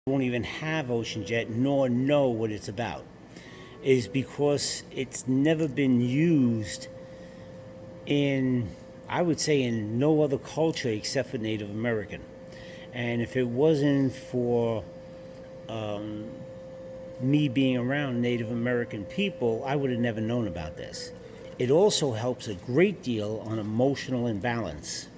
won't even have ocean jet nor know what it's about, is because it's never been used in, I would say, in no other culture except for Native American. And if it wasn't for me being around Native American people, I would have never known about this. It also helps a great deal on emotional imbalance,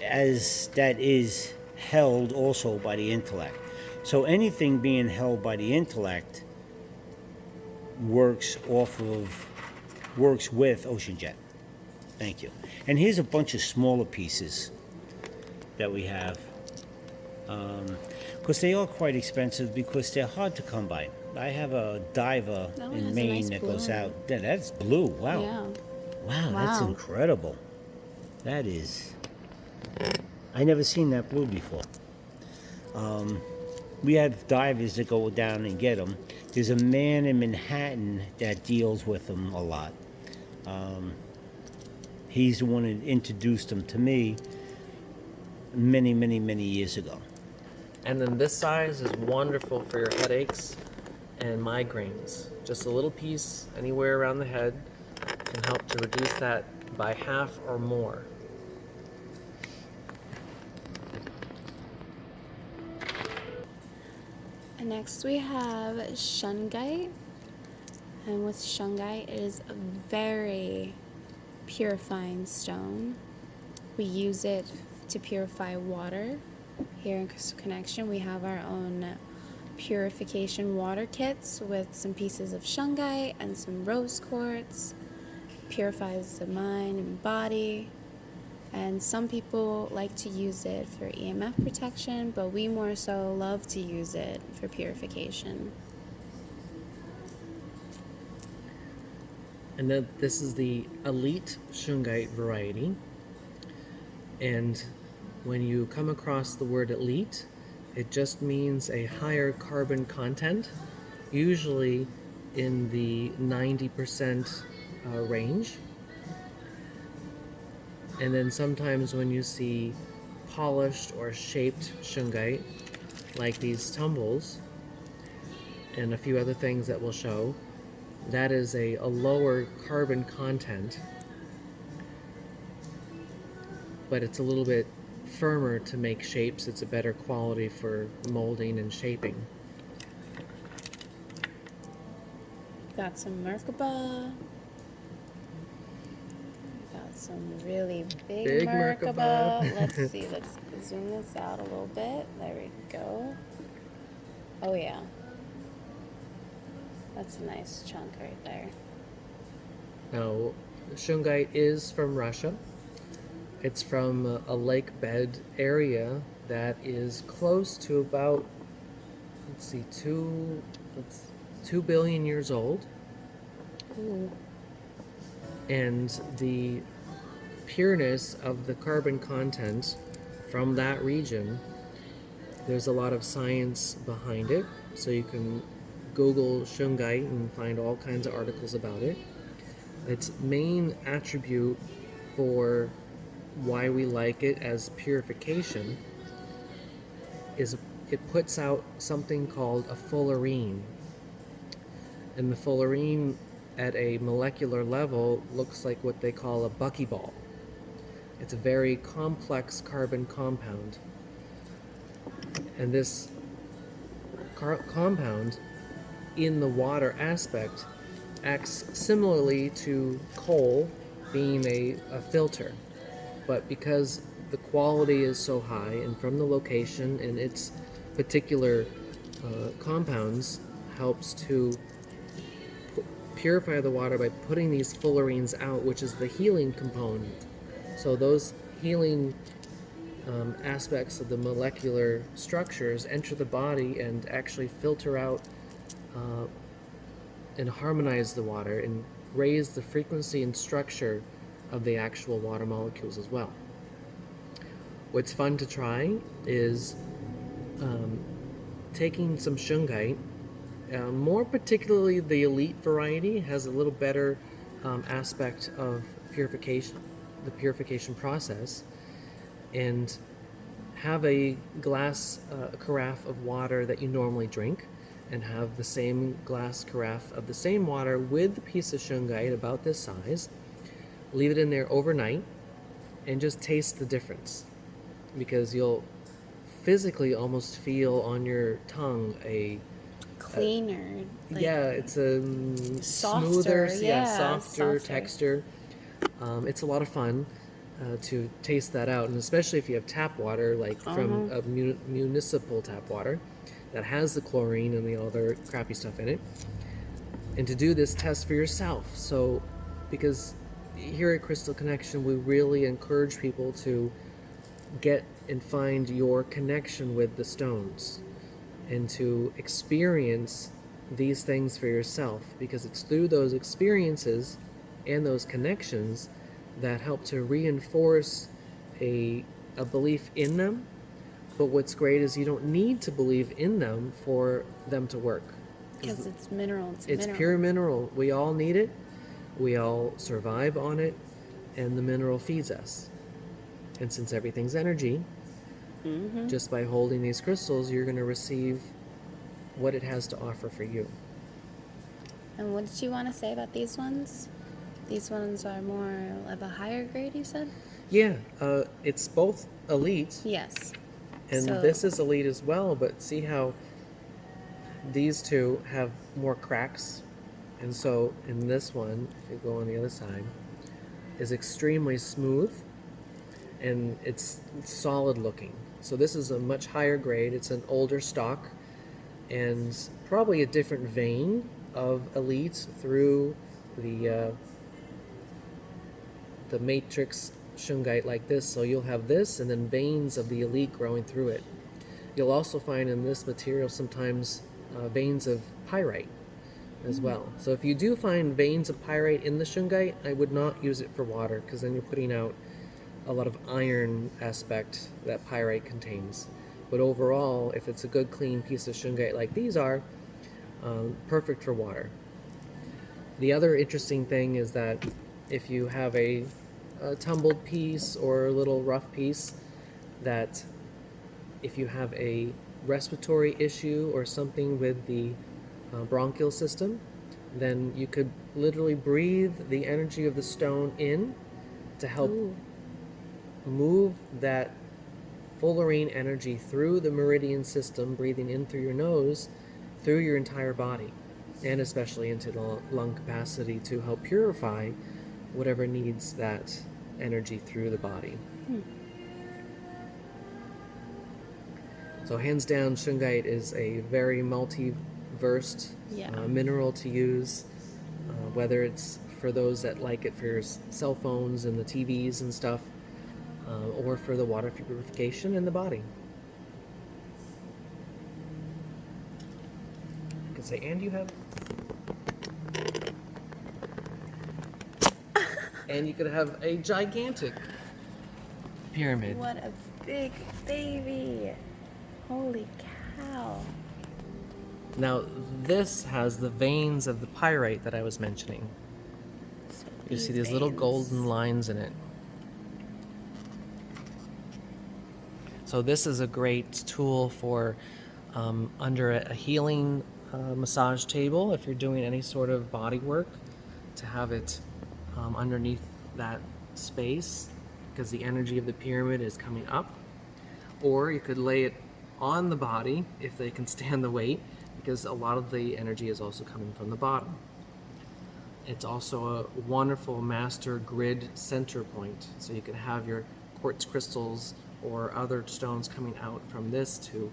as that is held also by the intellect. So anything being held by the intellect works with Ocean Jet. Thank you. And here's a bunch of smaller pieces that we have. Because they are quite expensive because they're hard to come by. I have a diver in Maine that goes out. Yeah, that's blue. Wow. Yeah. Wow, that's incredible. That is. I never seen that blue before. We have divers that go down and get them. There's a man in Manhattan that deals with them a lot. He's the one that introduced them to me many, many, many years ago. And then this size is wonderful for your headaches and migraines. Just a little piece anywhere around the head can help to reduce that by half or more. And next we have Shungite. And with Shungite, it is a very purifying stone. We use it to purify water. Here in Crystal Connection, we have our own purification water kits with some pieces of Shungite and some rose quartz. Purifies the mind and body. And some people like to use it for EMF protection, but we more so love to use it for purification. And then this is the elite Shungite variety. And when you come across the word elite, it just means a higher carbon content, usually in the 90% range. And then sometimes when you see polished or shaped Shungite, like these tumbles, and a few other things that we'll show, that is a lower carbon content, but it's a little bit firmer to make shapes. It's a better quality for molding and shaping. Got some Merkaba. Got some really big Merkaba. Let's see, let's zoom this out a little bit. There we go. Oh yeah. That's a nice chunk right there. Now, Shungite is from Russia. It's from a lake bed area that is close to about, let's see, 2 billion years old. Ooh. And the pureness of the carbon content from that region, there's a lot of science behind it. So you can Google Shungite and find all kinds of articles about it. Its main attribute for why we like it as purification is it puts out something called a fullerene. And the fullerene at a molecular level looks like what they call a buckyball. It's a very complex carbon compound. And this compound in the water aspect acts similarly to coal being a filter. But because the quality is so high and from the location and its particular compounds helps to purify the water by putting these fullerenes out, which is the healing component. So those healing aspects of the molecular structures enter the body and actually filter out and harmonize the water and raise the frequency and structure of the actual water molecules as well. What's fun to try is taking some Shungite, more particularly the elite variety has a little better aspect of purification, the purification process, and have a glass carafe of water that you normally drink, and have the same glass carafe of the same water with a piece of shungite about this size. Leave it in there overnight and just taste the difference, because you'll physically almost feel on your tongue a Cleaner. Like yeah, it's a softer, smoother, softer texture. It's a lot of fun to taste that out, and especially if you have tap water, like from a municipal tap water that has the chlorine and the other crappy stuff in it, and to do this test for yourself. So, because here at Crystal Connection, we really encourage people to get and find your connection with the stones, and to experience these things for yourself, because it's through those experiences and those connections that help to reinforce a belief in them. But what's great is you don't need to believe in them for them to work. because it's mineral. It's pure mineral. We all need it. We all survive on it, and the mineral feeds us. And since everything's energy, just by holding these crystals, you're going to receive what it has to offer for you. And what did you want to say about these ones? These ones are more of a higher grade, you said? Yeah, it's both elite, Yes. and So- this is elite as well, but see how these two have more cracks? And so in this one, if you go on the other side, is extremely smooth, and it's solid looking. So this is a much higher grade. It's an older stock, and probably a different vein of elite through the matrix shungite like this. So you'll have this, and then veins of the elite growing through it. You'll also find in this material sometimes veins of pyrite as well. So if you do find veins of pyrite in the shungite, I would not use it for water, because then you're putting out a lot of iron aspect that pyrite contains. But overall, if it's a good clean piece of shungite like these are, perfect for water. The other interesting thing is that if you have a tumbled piece or a little rough piece, that if you have a respiratory issue or something with the bronchial system, then you could literally breathe the energy of the stone in to help move that fullerene energy through the meridian system, breathing in through your nose, through your entire body, and especially into the lung capacity to help purify whatever needs that energy through the body. So hands down, shungite is a very multi-versed mineral to use, whether it's for those that like it for your cell phones and the TVs and stuff, or for the water purification in the body. I could say, and you have... and you could have a gigantic pyramid. What a big baby. Holy cow. Now, this has the veins of the pyrite that I was mentioning. So You see these little veins. golden lines in it. So this is a great tool for under a healing massage table, if you're doing any sort of body work, to have it underneath that space, because the energy of the pyramid is coming up. Or you could lay it on the body if they can stand the weight, because a lot of the energy is also coming from the bottom. It's also a wonderful master grid center point, so you can have your quartz crystals or other stones coming out from this to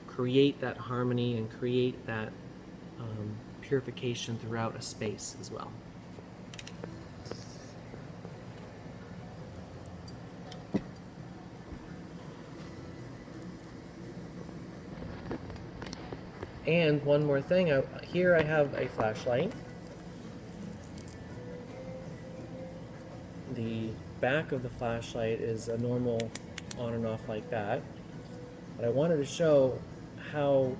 create that harmony and create that purification throughout a space as well. And one more thing, here I have a flashlight. The back of the flashlight is a normal on and off like that. But I wanted to show how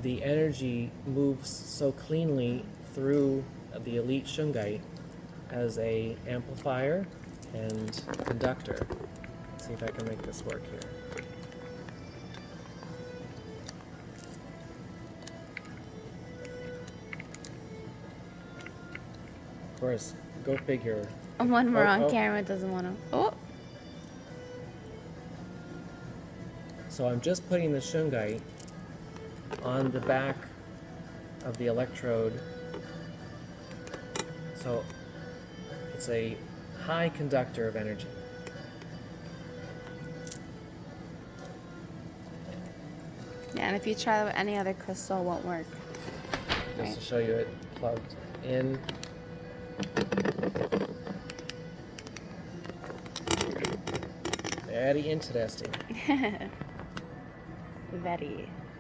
the energy moves so cleanly through the elite shungite as a amplifier and conductor. Let's see if I can make this work here. Of course, go figure. When we're on Oh. camera, it doesn't want to. Oh, So I'm just putting the shungite on the back of the electrode. So it's a high conductor of energy. yeah. And if you try that with any other crystal, it won't work. Just Right. to show you it plugged in. Very interesting. Very.